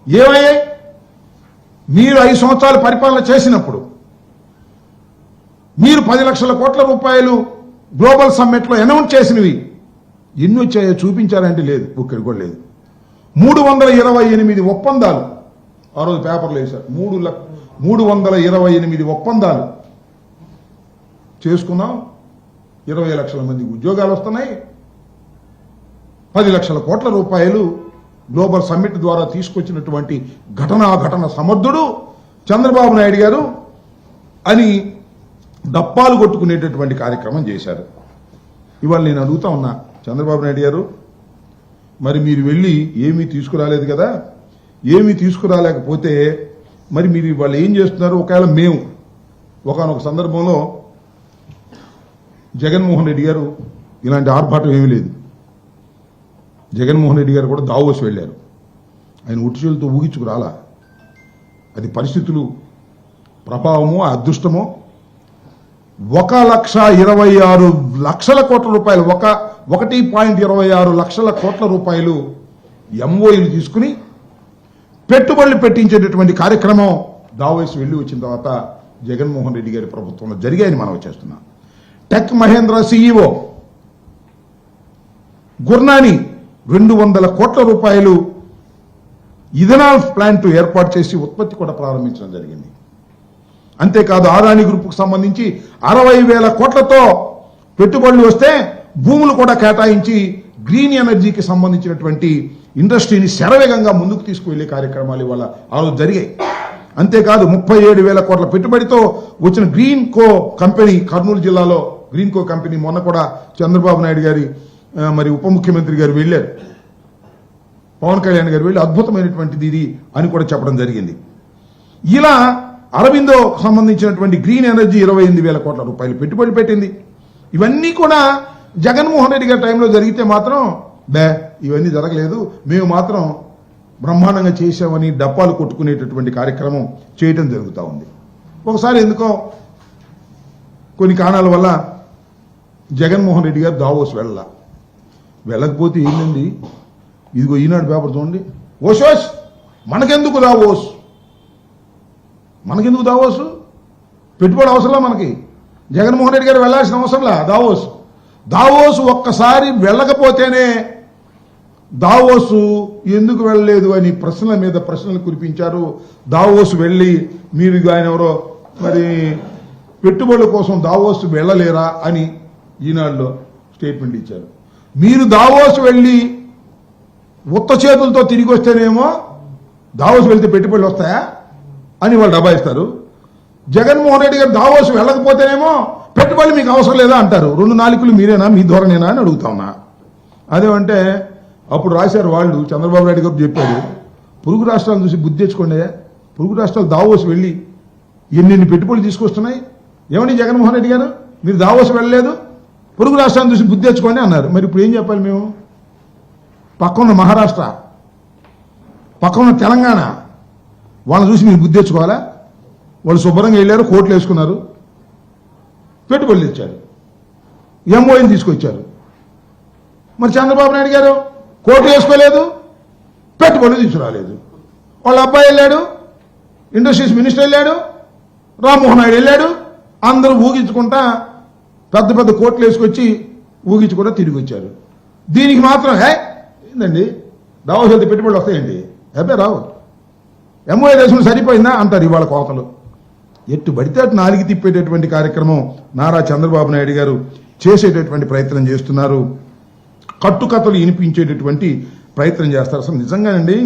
ఏమయ్యాయి? మీరు 5 సంవత్సరాలు పరిపాలన చేసినప్పుడు మీరు 10 లక్షల కోట్ల రూపాయలు గ్లోబల్ సమ్మిట్లో అనౌన్స్ చేసినవి ఎన్ని వచ్చాయో చూపించారంటే లేదు, ఒక్కడి కూడా లేదు. 328 ఒప్పందాలు ఆ రోజు పేపర్లు వేశారు. 328 ఒప్పందాలు చేసుకున్నాం. 20 లక్షల మందికి ఉద్యోగాలు వస్తున్నాయి. 10 లక్షల కోట్ల రూపాయలు గ్లోబల్ సమ్మిట్ ద్వారా తీసుకొచ్చినటువంటి ఘటన సమర్థుడు చంద్రబాబు నాయుడు గారు అని డప్పాలు కొట్టుకునేటటువంటి కార్యక్రమం చేశారు. ఇవాళ నేను అడుగుతా ఉన్నా, చంద్రబాబు నాయుడు గారు మరి మీరు వెళ్ళి ఏమీ తీసుకురాలేదు కదా, ఏమీ తీసుకురాలేకపోతే మరి మీరు వాళ్ళు ఏం చేస్తున్నారు? ఒకవేళ మేము ఒకానొక సందర్భంలో జగన్మోహన్ రెడ్డి గారు ఇలాంటి ఆర్భాటం ఏమీ లేదు. జగన్మోహన్ రెడ్డి గారు కూడా దావోస్ వెళ్ళారు. ఆయన ఉట్టుచేలతో ఊగించుకురాలా. అది పరిస్థితులు ప్రభావమో అదృష్టమో. 1,26,00,000 కోట్ల రూపాయలు 1.26 లక్షల కోట్ల రూపాయలు ఎంఓయూలు తీసుకుని పెట్టుబడులు పెట్టించేటటువంటి కార్యక్రమం దావోస్ వెళ్ళి వచ్చిన తర్వాత జగన్మోహన్ రెడ్డి గారి ప్రభుత్వంలో జరిగాయని మనం చేస్తున్నాం. టెక్ మహేంద్ర సిఇఓ గుర్నాని 200 కోట్ల రూపాయలు ఇథనాల్ ప్లాంట్ ఏర్పాటు చేసి ఉత్పత్తి కూడా ప్రారంభించడం జరిగింది. అంతేకాదు అదానీ గ్రూప్కు సంబంధించి 60,000 కోట్లతో పెట్టుబడులు వస్తే భూములు కూడా కేటాయించి గ్రీన్ ఎనర్జీకి సంబంధించినటువంటి ఇండస్ట్రీని శరవేగంగా ముందుకు తీసుకువెళ్లే కార్యక్రమాలు ఇవాళ ఆ రోజు జరిగాయి. అంతేకాదు 37,000 కోట్ల పెట్టుబడితో వచ్చిన గ్రీన్ కో కంపెనీ కర్నూలు జిల్లాలో గ్రీన్ కో కంపెనీ మొన్న కూడా చంద్రబాబు నాయుడు గారి మరి ఉప ముఖ్యమంత్రి గారు వెళ్ళారు, పవన్ కళ్యాణ్ గారు వెళ్ళి అద్భుతమైనటువంటిది ఇది అని కూడా చెప్పడం జరిగింది. ఇలా అరబిందో సంబంధించినటువంటి గ్రీన్ ఎనర్జీ 28,000 కోట్ల రూపాయలు పెట్టుబడి పెట్టింది. ఇవన్నీ కూడా జగన్మోహన్ రెడ్డి గారి టైంలో జరిగితే మాత్రం ఇవన్నీ జరగలేదు, మేము మాత్రం బ్రహ్మాండంగా చేశామని డప్పాలు కొట్టుకునేటటువంటి కార్యక్రమం చేయటం జరుగుతూ ఉంది. ఒకసారి ఎందుకో కొన్ని కారణాల వల్ల జగన్మోహన్ రెడ్డి గారు దావోస్ వెళ్ళకపోతే ఏంటండి, ఇదిగో ఈనాడు పేపర్ చూడండి, ఓషోష్ మనకెందుకు దావోస్, పెట్టుబడి అవసరంలా మనకి, జగన్మోహన్ రెడ్డి గారు వెళ్లాల్సిన అవసరంలా దావోస్ ఒక్కసారి వెళ్ళకపోతేనే దావోసు ఎందుకు వెళ్ళలేదు అని ప్రశ్నల మీద ప్రశ్నలు కురిపించారు. దావోస్ వెళ్ళి మీరు ఆయన ఎవరో మరి పెట్టుబడుల కోసం దావోస్ వెళ్ళలేరా అని ఈనాడులో స్టేట్మెంట్ ఇచ్చారు. మీరు దావోస్ వెళ్ళి ఉత్త చేతులతో తిరిగి వస్తేనేమో దావోస్ వెళ్తే పెట్టుబడులు వస్తాయా అని వాళ్ళు దబాయిస్తారు. జగన్మోహన్ రెడ్డి గారు దావోస్ వెళ్ళకపోతేనేమో పెట్టుబడులు మీకు అవసరం లేదా అంటారు. 2 నాలుకలు మీరేనా, మీ ధోరణేనా అని అడుగుతా ఉన్నా. అదేమంటే అప్పుడు రాశారు వాళ్ళు, చంద్రబాబు నాయుడు గారు చెప్పారు, పొరుగు రాష్ట్రాలను చూసి బుద్ధి తెచ్చుకోండి, పొరుగు రాష్ట్రాలు దావోస్ వెళ్ళి ఎన్ని పెట్టుబడులు తీసుకొస్తున్నాయి, ఏమని జగన్మోహన్ రెడ్డి గారు మీరు దావోస్ వెళ్ళలేదు, పొరుగు రాష్ట్రాలను చూసి బుద్ధి తెచ్చుకోండి అన్నారు. మరి ఇప్పుడు ఏం చెప్పాలి మేము? పక్కన మహారాష్ట్ర, పక్కన తెలంగాణ, వాళ్ళని చూసి మీరు బుద్ధి తెచ్చుకోవాలా? వాళ్ళు శుభ్రంగా వెళ్ళారు, కోట్లు వేసుకున్నారు, పెట్టుబడులు తెచ్చారు, ఎంఓఎని తీసుకొచ్చారు. మరి చంద్రబాబు నాయుడు గారు కోట్లు వేసుకోలేదు, పెట్టుబడులు తీసుకురాలేదు. వాళ్ళ అబ్బాయి వెళ్ళాడు, ఇండస్ట్రీస్ మినిస్టర్ వెళ్ళాడు, రామ్మోహన్ నాయుడు వెళ్ళాడు, అందరూ ఊగించుకుంటా పెద్ద పెద్ద కోట్లు వేసుకొచ్చి ఊగించుకుంటా తిరిగి వచ్చారు. దీనికి మాత్రం ఏందండి దావోస్ వెళ్తే పెట్టుబడులు వస్తాయండి, రావు, ఎంఓఏ దేశం సరిపోయిందా అంటారు ఇవాళ కోతలు. ఎట్టు పడితే అటు నాలుగు తిప్పేటటువంటి కార్యక్రమం నారా చంద్రబాబు నాయుడు గారు చేసేటటువంటి ప్రయత్నం చేస్తున్నారు. కట్టుకథలు వినిపించేటటువంటి ప్రయత్నం చేస్తారు. అసలు నిజంగానండి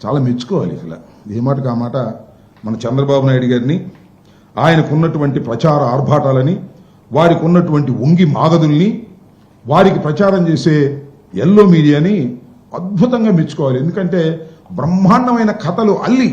చాలా మెచ్చుకోవాలి. అసలు ఏ మాటకు ఆ మాట మన చంద్రబాబు నాయుడు గారిని, ఆయనకున్నటువంటి ప్రచార ఆర్భాటాలని, వారికి ఉన్నటువంటి వంగి మాగదుల్ని, వారికి ప్రచారం చేసే ఎల్లో మీడియాని అద్భుతంగా మెచ్చుకోవాలి. ఎందుకంటే బ్రహ్మాండమైన కథలు అల్లి